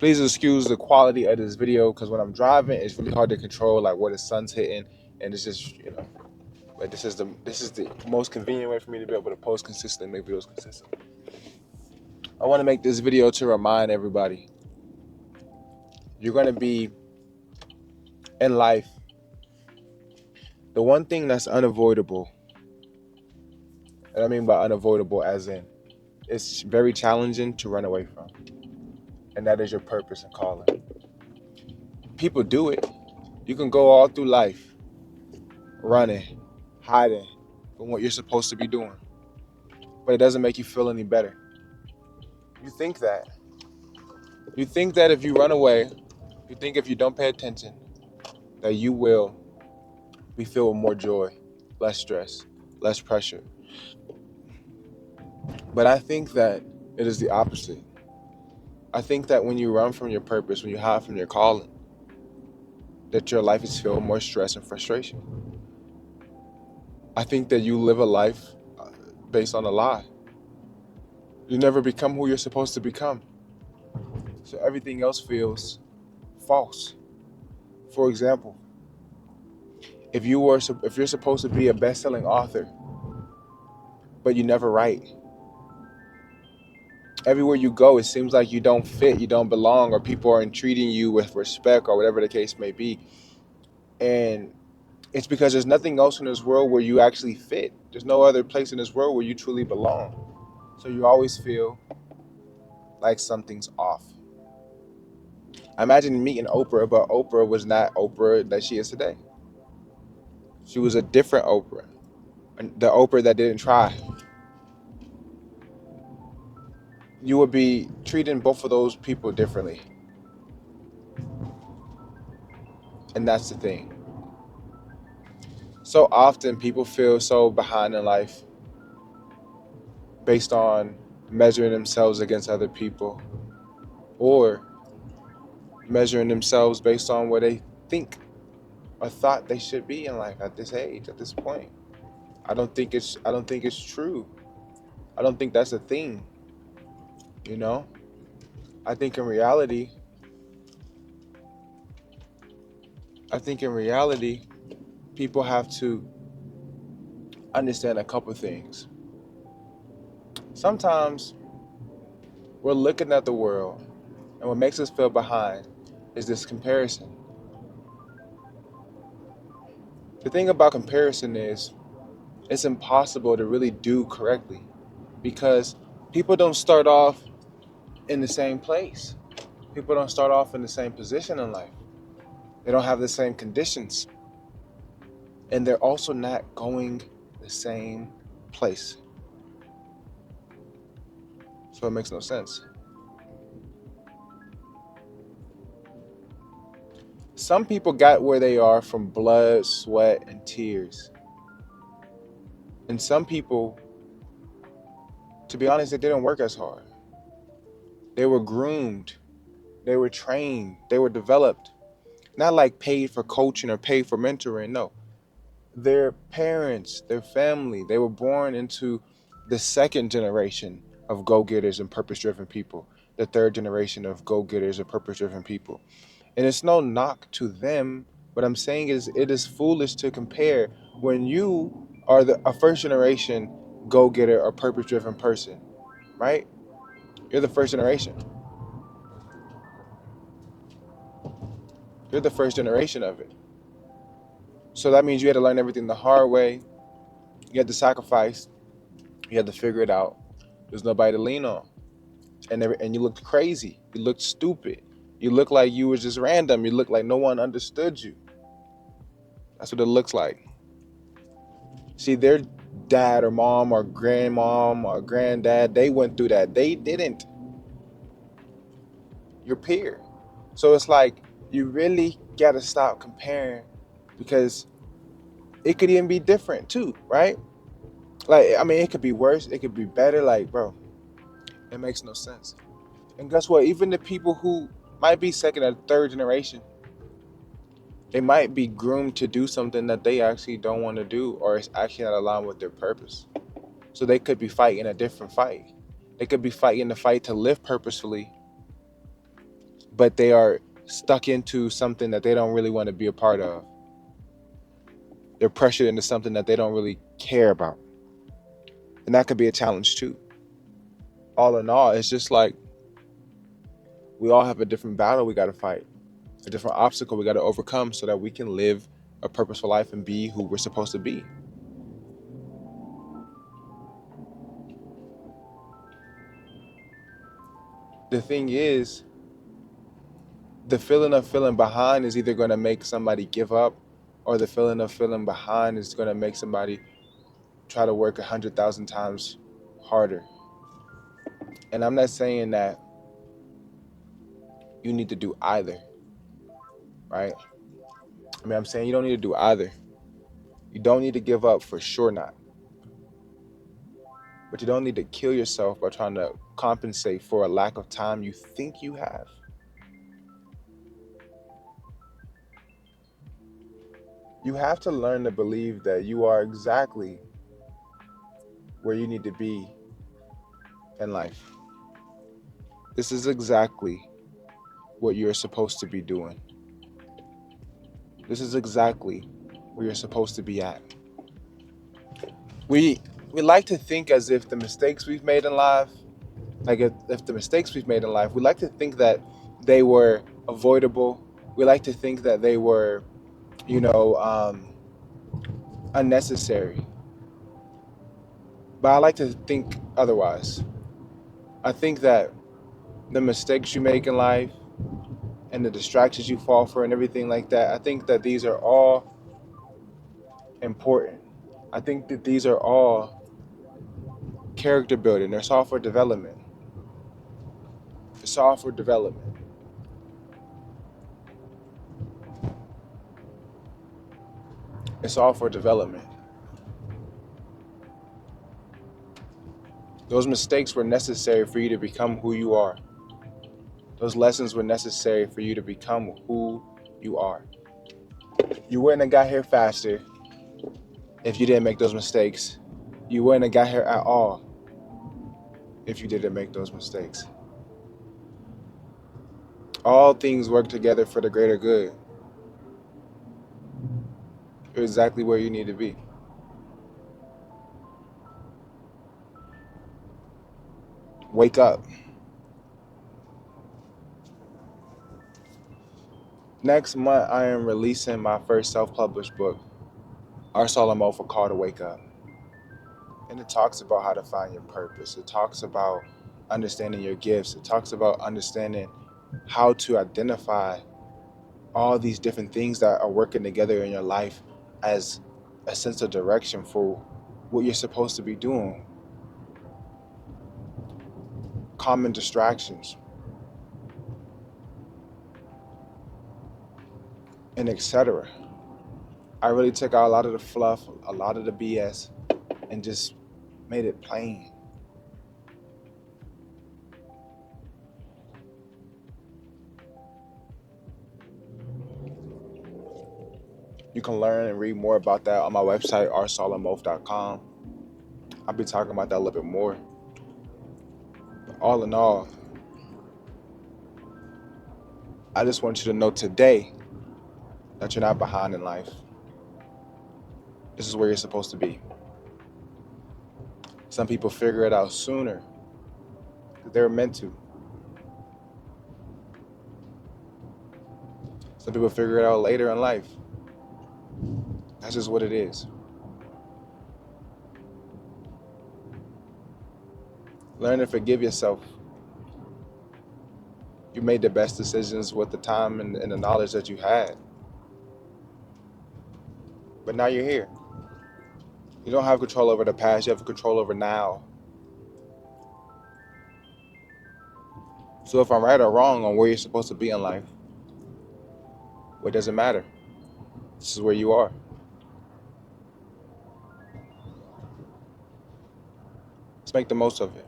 Please excuse the quality of this video because when I'm driving, it's really hard to control like where the sun's hitting, and it's just But this is the most convenient way for me to be able to post consistently, make videos consistent. I want to make this video to remind everybody you're gonna be in life. The one thing that's unavoidable, and I mean by unavoidable as in it's very challenging to run away from, and that is your purpose and calling. People do it. You can go all through life running, hiding from what you're supposed to be doing, but it doesn't make you feel any better. You think that. You think that if you run away, you think if you don't pay attention, that you will be filled with more joy, less stress, less pressure. But I think that it is the opposite. I think that when you run from your purpose, when you hide from your calling, that your life is filled with more stress and frustration. I think that you live a life based on a lie. You never become who you're supposed to become. So everything else feels false. For example, if you're supposed to be a best-selling author, but you never write, everywhere you go, it seems like you don't fit, you don't belong, or people aren't treating you with respect, or whatever the case may be. And it's because there's nothing else in this world where you actually fit. There's no other place in this world where you truly belong. So you always feel like something's off. I imagine meeting Oprah, but Oprah was not Oprah that she is today. She was a different Oprah, the Oprah that didn't try. You would be treating both of those people differently. And that's the thing. So often people feel so behind in life based on measuring themselves against other people or measuring themselves based on where they think or thought they should be in life at this age, at this point. I don't think it's true. I don't think that's a thing, you know? I think in reality, people have to understand a couple things. Sometimes we're looking at the world, and what makes us feel behind is this comparison. The thing about comparison is it's impossible to really do correctly because people don't start off in the same place. People don't start off in the same position in life. They don't have the same conditions. And they're also not going the same place. So it makes no sense. Some people got where they are from blood, sweat, and tears. And some people, to be honest, they didn't work as hard. They were groomed, they were trained, they were developed. Not like paid for coaching or paid for mentoring, no. Their parents, their family, they were born into the second generation of go-getters and purpose-driven people, the third generation of go-getters and purpose-driven people. And it's no knock to them. What I'm saying is it is foolish to compare when you are a first generation go-getter or purpose-driven person, right? You're the first generation. You're the first generation of it. So that means you had to learn everything the hard way. You had to sacrifice. You had to figure it out. There's nobody to lean on. And you looked crazy. You looked stupid. You looked like you were just random. You looked like no one understood you. That's what it looks like. See, their dad or mom or grandmom or granddad, they went through that. They didn't. Your peer. So it's like you really got to stop comparing because it could even be different too, right? Like, I mean, it could be worse. It could be better. Like, bro, it makes no sense. And guess what? Even the people who might be second or third generation, they might be groomed to do something that they actually don't want to do or it's actually not aligned with their purpose. So they could be fighting a different fight. They could be fighting the fight to live purposefully but they are stuck into something that they don't really want to be a part of. They're pressured into something that they don't really care about. And that could be a challenge too. All in all, it's just like we all have a different battle we got to fight, a different obstacle we got to overcome so that we can live a purposeful life and be who we're supposed to be. The thing is, the feeling of feeling behind is either going to make somebody give up, or the feeling of feeling behind is going to make somebody try to work 100,000 times harder. And I'm not saying that you need to do either, right? I mean, I'm saying you don't need to do either. You don't need to give up, for sure not. But you don't need to kill yourself by trying to compensate for a lack of time you think you have. You have to learn to believe that you are exactly where you need to be in life. This is exactly what you're supposed to be doing. This is exactly where you're supposed to be at. We like to think as if the mistakes we've made in life, like if the mistakes we've made in life, we like to think that they were avoidable. We like to think that they were, you know, unnecessary. But I like to think otherwise. I think that the mistakes you make in life and the distractions you fall for and everything like that, I think that these are all important. I think that these are all character building. They're all for development. It's all for development. It's all for development. Those mistakes were necessary for you to become who you are. Those lessons were necessary for you to become who you are. You wouldn't have got here faster if you didn't make those mistakes. You wouldn't have got here at all if you didn't make those mistakes. All things work together for the greater good. You're exactly where you need to be. Wake up. Next month, I am releasing my first self-published book, Our Solomon for Call to Wake Up. And it talks about how to find your purpose. It talks about understanding your gifts. It talks about understanding how to identify all these different things that are working together in your life as a sense of direction for what you're supposed to be doing. Common distractions, and etc. I really took out a lot of the fluff, a lot of the BS, and just made it plain. You can learn and read more about that on my website, rsolomov.com. I'll be talking about that a little bit more. But all in all, I just want you to know today that you're not behind in life. This is where you're supposed to be. Some people figure it out sooner because they were meant to. Some people figure it out later in life. That's just what it is. Learn to forgive yourself. You made the best decisions with the time and the knowledge that you had. But now you're here. You don't have control over the past, you have control over now. So if I'm right or wrong on where you're supposed to be in life, well, it doesn't matter. This is where you are. Let's make the most of it.